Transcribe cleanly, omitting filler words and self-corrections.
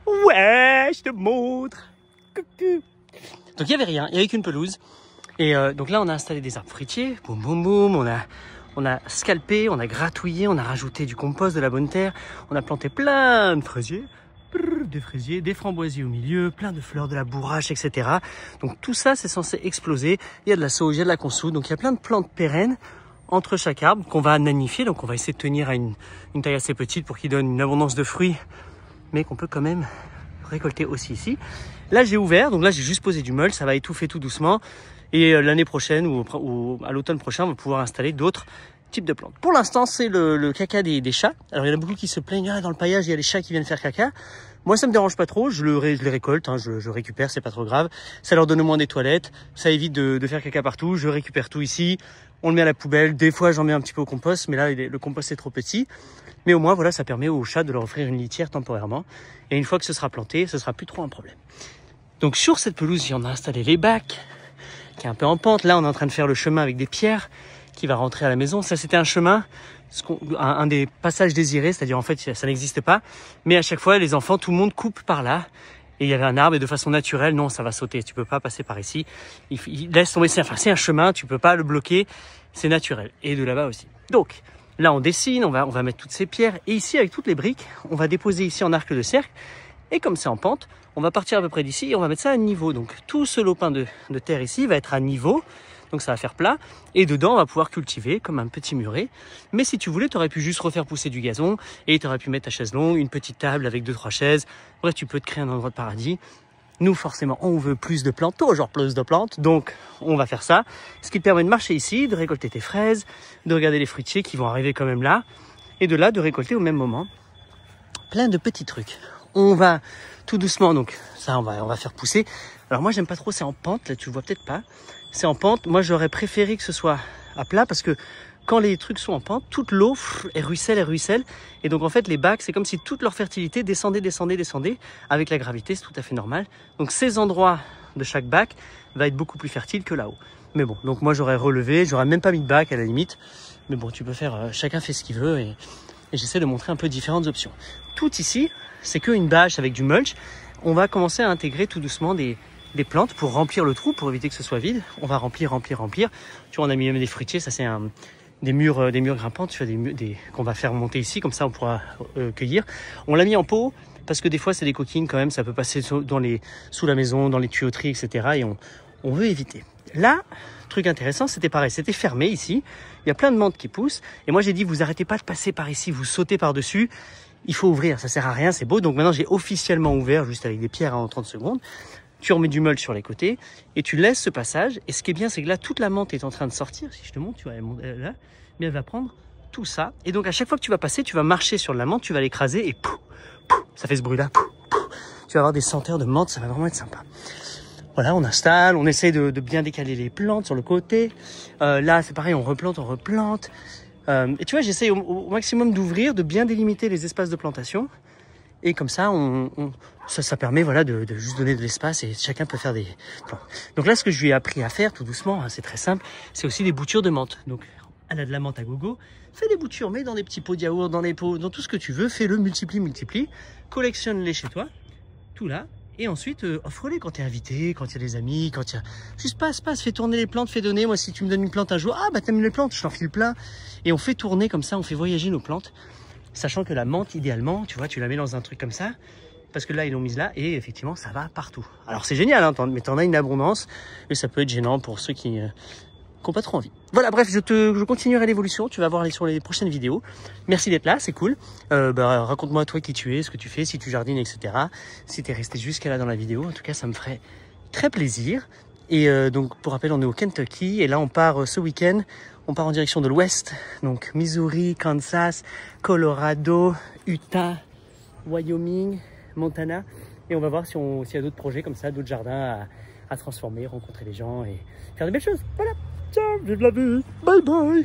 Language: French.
Ouais, je te montre. Coucou. Donc il n'y avait rien, il n'y avait qu'une pelouse. Et donc là on a installé des arbres fruitiers, boum boum boum, on a scalpé, on a gratouillé, on a rajouté du compost, de la bonne terre, on a planté plein de fraisiers, des framboisiers au milieu, plein de fleurs, de la bourrache, etc. Donc tout ça c'est censé exploser, il y a de la sauge, il y a de la consoude, donc il y a plein de plantes pérennes entre chaque arbre qu'on va nanifier, donc on va essayer de tenir à une taille assez petite pour qu'il donne une abondance de fruits, mais qu'on peut quand même récolter aussi ici. Là j'ai ouvert, donc là j'ai juste posé du mulch, ça va étouffer tout doucement. Et l'année prochaine ou à l'automne prochain, on va pouvoir installer d'autres types de plantes. Pour l'instant, c'est le caca des chats. Alors, il y en a beaucoup qui se plaignent, ah, dans le paillage, il y a les chats qui viennent faire caca. Moi, ça me dérange pas trop, je les récolte, hein, je récupère, c'est pas trop grave. Ça leur donne au moins des toilettes, ça évite de faire caca partout, je récupère tout ici. On le met à la poubelle, des fois j'en mets un petit peu au compost, mais là, le compost est trop petit. Mais au moins, voilà, ça permet aux chats de leur offrir une litière temporairement. Et une fois que ce sera planté, ce sera plus trop un problème. Donc, sur cette pelouse, on a installé les bacs, qui est un peu en pente. Là, on est en train de faire le chemin avec des pierres qui va rentrer à la maison. Ça, c'était un chemin, un des passages désirés, c'est-à-dire en fait, ça n'existe pas. Mais à chaque fois, les enfants, tout le monde coupe par là. Et il y avait un arbre et de façon naturelle, non, ça va sauter. Tu peux pas passer par ici. Il laisse tomber. C'est un chemin, tu peux pas le bloquer. C'est naturel. Et de là-bas aussi. Donc, là, on dessine, on va mettre toutes ces pierres. Et ici, avec toutes les briques, on va déposer ici en arc de cercle. Et comme c'est en pente, on va partir à peu près d'ici et on va mettre ça à niveau. Donc tout ce lopin de terre ici va être à niveau. Donc ça va faire plat. Et dedans, on va pouvoir cultiver comme un petit muret. Mais si tu voulais, tu aurais pu juste refaire pousser du gazon. Et tu aurais pu mettre ta chaise longue, une petite table avec 2-3 chaises. Bref, tu peux te créer un endroit de paradis. Nous, forcément, on veut plus de plantes, toujours plus de plantes. Donc, on va faire ça. Ce qui te permet de marcher ici, de récolter tes fraises, de regarder les fruitiers qui vont arriver quand même là. Et de là, de récolter au même moment plein de petits trucs. On va tout doucement, donc ça on va faire pousser. Alors moi j'aime pas trop, c'est en pente, là tu le vois peut-être pas. C'est en pente, moi j'aurais préféré que ce soit à plat parce que quand les trucs sont en pente, toute l'eau elle ruisselle. Et donc en fait les bacs, c'est comme si toute leur fertilité descendait avec la gravité, c'est tout à fait normal. Donc ces endroits de chaque bac va être beaucoup plus fertile que là-haut. Mais bon, donc moi j'aurais relevé, j'aurais même pas mis de bac à la limite. Mais bon, tu peux faire, chacun fait ce qu'il veut et j'essaie de montrer un peu différentes options. Tout ici, c'est qu'une bâche avec du mulch. On va commencer à intégrer tout doucement des plantes pour remplir le trou, pour éviter que ce soit vide. On va remplir. Tu vois, on a mis même des fruitiers, ça c'est des murs grimpants, tu vois, qu'on va faire monter ici, comme ça on pourra cueillir. On l'a mis en pot parce que des fois c'est des coquines quand même, ça peut passer sous la maison, dans les tuyauteries, etc. Et on veut éviter. Là, truc intéressant, c'était pareil, c'était fermé ici. Il y a plein de menthes qui poussent. Et moi j'ai dit, vous arrêtez pas de passer par ici, vous sautez par-dessus. Il faut ouvrir, ça sert à rien, c'est beau. Donc maintenant j'ai officiellement ouvert, juste avec des pierres en 30 secondes. Tu remets du mulch sur les côtés et tu laisses ce passage. Et ce qui est bien, c'est que là, toute la menthe est en train de sortir. Si je te montre, tu vois, là, mais elle va prendre tout ça. Et donc à chaque fois que tu vas passer, tu vas marcher sur la menthe, tu vas l'écraser et pouf, pouf, ça fait ce bruit-là. Pouf, pouf. Tu vas avoir des senteurs de menthe, ça va vraiment être sympa. Voilà, on installe, on essaye de bien décaler les plantes sur le côté. Là, c'est pareil, on replante. Et tu vois, j'essaye au maximum d'ouvrir, de bien délimiter les espaces de plantation. Et comme ça, ça permet voilà, de juste donner de l'espace et chacun peut faire des plans. Donc là, ce que je lui ai appris à faire tout doucement, hein, c'est très simple, c'est aussi des boutures de menthe. Donc, elle a de la menthe à gogo, fais des boutures, mets dans des petits pots de yaourt, dans des pots, dans tout ce que tu veux, fais-le, multiplie, collectionne-les chez toi, tout là. Et ensuite, offre-les quand tu es invité, quand il y a des amis, quand il y a... Juste passe, fais tourner les plantes, fais donner. Moi, si tu me donnes une plante un jour, ah bah t'aimes les plantes, je t'en file plein. Et on fait tourner comme ça, on fait voyager nos plantes. Sachant que la menthe, idéalement, tu vois, tu la mets dans un truc comme ça. Parce que là, ils l'ont mise là et effectivement, ça va partout. Alors c'est génial, hein, mais t'en as une abondance. Et ça peut être gênant pour ceux qui n'ont pas trop envie. Voilà, bref, je continuerai l'évolution. Tu vas voir sur les prochaines vidéos. Merci d'être là, c'est cool. Raconte-moi toi qui tu es, ce que tu fais, si tu jardines, etc. Si tu es resté jusqu'à là dans la vidéo, en tout cas, ça me ferait très plaisir. Et donc, pour rappel, on est au Kentucky. Et là, on part ce week-end. On part en direction de l'ouest. Donc, Missouri, Kansas, Colorado, Utah, Wyoming, Montana. Et on va voir s'il y a d'autres projets comme ça, d'autres jardins à transformer, rencontrer les gens et faire de belles choses. Voilà. Ciao, vive la vie. Bye bye.